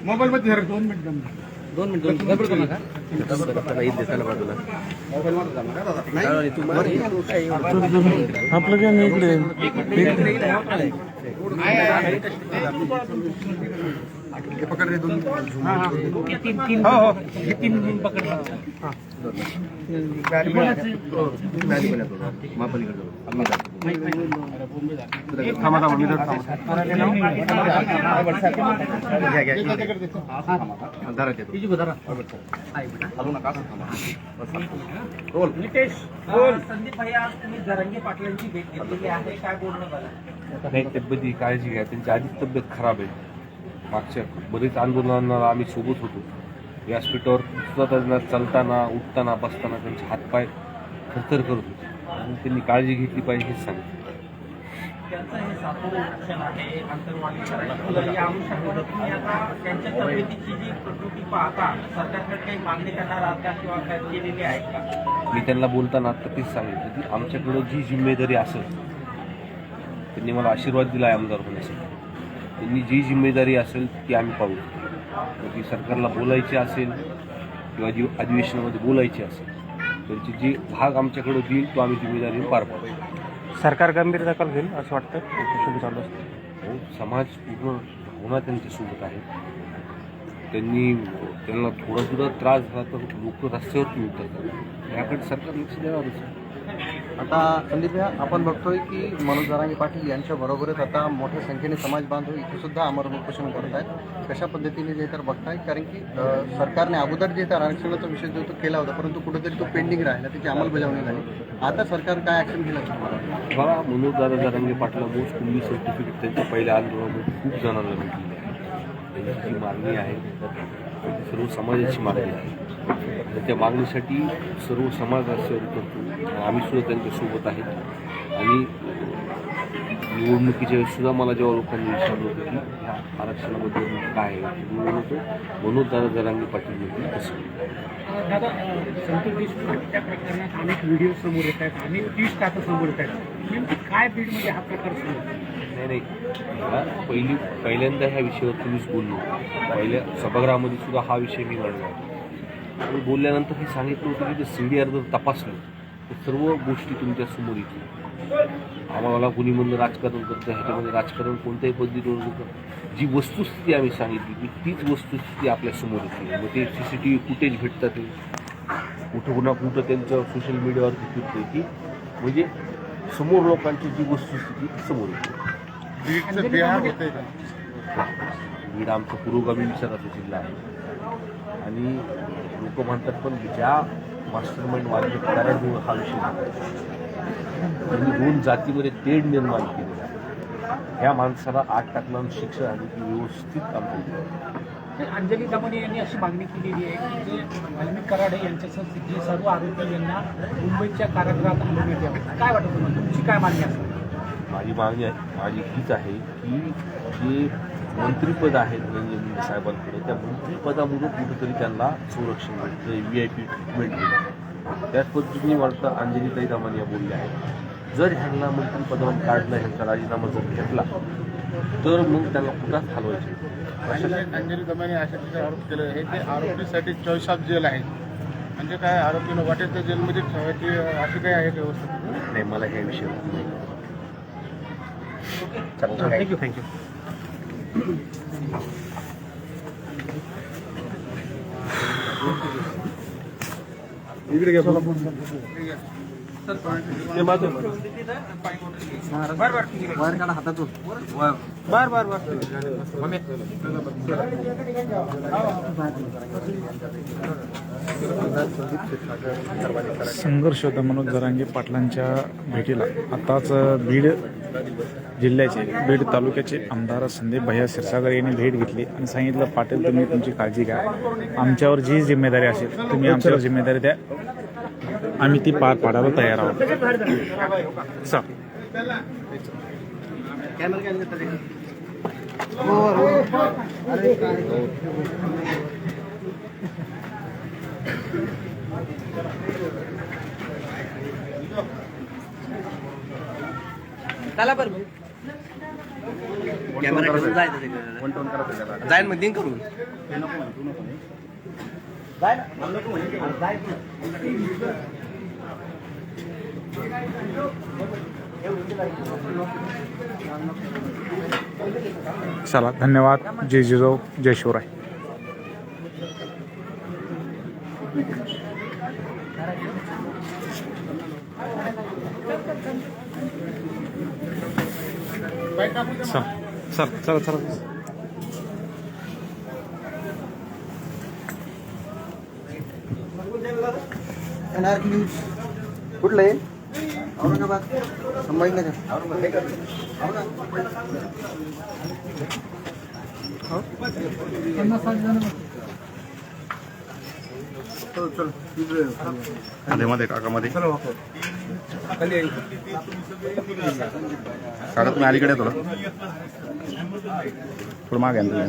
Mobile मध्ये 2 minute घाबरतो नका त्याला ईद देताना बाजूला मोबाईल आपलं काय नाही इकडे पकड रे 2 हो हो 3 पकड संदीप भाई आज तुम्ही जरांगे पाटलांची भेट घेतलेली आहे, काय बोलणं झालं? नाही, तब्येती काळजी घ्या. त्यांची आधीच तब्येत खराब आहे. मागच्या बरेच आंदोलनांना आम्ही सोबत होतो. व्यासपीठावर सुद्धा चालताना उठताना बसताना त्यांचे हातपाय थरथर करत होते आणि त्यांनी काळजी घेतली पाहिजे हेच सांगितलं. त्यांचं हे 7वं उपक्षण आहे आंतरवाली करायचं. या अनुषंगाने तुम्ही आता त्यांच्या तब्येतीची जी प्रकृती पाहता सरकारकडे काही मागणी करणार आहात का किंवा काय केलेली आहे का? मी त्यांना बोलताना आता तेच सांगितलं की आमच्याकडं जी जिम्मेदारी असेल, त्यांनी मला आशीर्वाद दिला आहे आमदार होण्यासाठी, त्यांनी जी जिम्मेदारी असेल ती आम्ही पाहू. ती सरकारला बोलायची असेल किंवा जी अधिवेशनामध्ये बोलायची असेल, त्यांची जी भाग आमच्याकडे देईल तो आम्ही जिम्मेदारी पार पाडू. सरकार गंभीर दखल घेईल असं वाटतं चालू असतं. हो, समाज पूर्ण भावना त्यांच्यासोबत आहे. त्यांना थोडा सुद्धा त्रास झाला तर लोक रस्त्यावरती उतरतात. याकडे सरकार लक्ष द्यावंच. आता संदीप आपण बघतोय की मनोज जरांगे पाटील यांच्या बरोबरच आता मोठ्या संख्येने समाज बांधव इथे सुद्धा आमरण उपोषण करत आहेत. कशा पद्धतीने जे तर बघताय, कारण की सरकारने अगोदर जे तर आरक्षणाचा विषय जो तो केला होता, परंतु कुठेतरी तो पेंडिंग राहिला, त्याची अंमलबजावणी झाली. आता सरकार काय ॲक्शन घेण्याची बघा, मनोज जरांगे पाटलामुळे कुंभी सर्टिफिकेट त्यांच्या पहिल्या आंदोलनामध्ये खूप जणांना भेटलेली आहे. त्यांची जी मागणी आहे ती सर्व समाजाची मागणी आहे. त्या मागणीसाठी सर्व समाज रस्त्यावर करतो. आम्ही सुद्धा त्यांच्यासोबत आहेत. आणि निवडणुकीच्या वेळेस सुद्धा मला जेव्हा लोकांनी विचारलं होतं की ह्या आरक्षणाबद्दल काय आहे, मी म्हणतो मनोज जरांगे पाटील होती तसं. दादा, संतोष देशमुख त्या प्रकरणात अनेक व्हिडिओ समोर येत आहेत, अनेक ट्विस्ट आता समोर येत आहेत. नेमकी काय बीडमध्ये हा प्रकार सुरू आहे? नाही, पहिल्यांदा ह्या विषयावर तुम्हीच बोललो. पहिल्या सभागृहामध्ये सुद्धा हा विषय मी मांडला. आणि बोलल्यानंतर हे सांगितलं होतं की CDR जर तपासलं तर सर्व गोष्टी तुमच्यासमोर येतील. आम्हाला कुणी म्हणलं राजकारण करतं, ह्याच्यामध्ये राजकारण कोणत्याही पद्धतीवर होतं. जी वस्तुस्थिती आम्ही सांगितली की तीच वस्तुस्थिती आपल्यासमोर येते. मग ते CCTV फुटेज भेटतात, ते कुठं त्यांचं सोशल मीडियावरती फिरते की म्हणजे समोर लोकांची जी वस्तुस्थिती समोर येते. बीड आमचा पुरोगामी विचाराचा जिल्हा आहे. आणि लोक म्हणतात पण ज्या मास्टर माइंड वाढले कारण हा विषय त्यांनी 2 जातीमध्ये तेढ निर्माण केलेला आहे. ह्या माणसाला 8 टाकलं शिक्षा आणि ती व्यवस्थित काम केली. अंजली दमने यांनी अशी मागणी केलेली आहे की जे वाल्मिक कराड यांच्यासह जे सर्व आरोपी यांना मुंबईच्या कारागृहात हलवण्यात यावं. काय वाटतं तुम्हाला, तुमची काय मागणी असेल? माझी मागणी आहे, माझी हीच आहे की जे मंत्रिपद आहेत नरेंद्र मोदी साहेबांकडे, त्या मंत्रिपदामधून कुठेतरी त्यांना संरक्षण मिळतं, VIP ट्रीटमेंट मिळते. त्याच पद्धतीने वाटतं अंजलीताई दमाने या बोलल्या आहेत, जर ह्यांना मंत्रिपदावर काढलं, ह्यांचा राजीनामा जर घेतला तर मग त्यांना कुठाच हलवायचे. अंजली दमाने अशा प्रकारे आरोप केले आहे ते आरोपीसाठी चॉईस ऑफ जेल आहे. म्हणजे काय आरोपीनं वाटेल तर जेलमध्ये ठेवायची अशी काय आहे व्यवस्था? नाही, मला ह्या विषयावर थँक्यू. बाहेर काढा हातातून. संघर्ष होता मनोज जरांगे पाटलांच्या भेटीला आताच बीड जिल्ह्याचे बीड तालुक्याचे आमदार संदीप भैया क्षीरसागर यांनी भेट घेतली आणि सांगितलं, पाटील तुम्ही तुमची काळजी घ्या, आमच्यावर जी जिम्मेदारी असेल तुम्ही आमच्यावर जिम्मेदारी द्या, आम्ही ती पार पाडायला तयार आहोत. सर त्याला बरं कॅमेरा कसं जायचं मग दिन करून चला, धन्यवाद. जय जिजाऊ, जय शिवराय. चला. NRK न्यूज कुठलं आहे? औरंगाबाद, संभाजीनगर. मध्ये काकामध्ये काका तुम्ही अलीकडे थोडं थोडं मागे आणलं.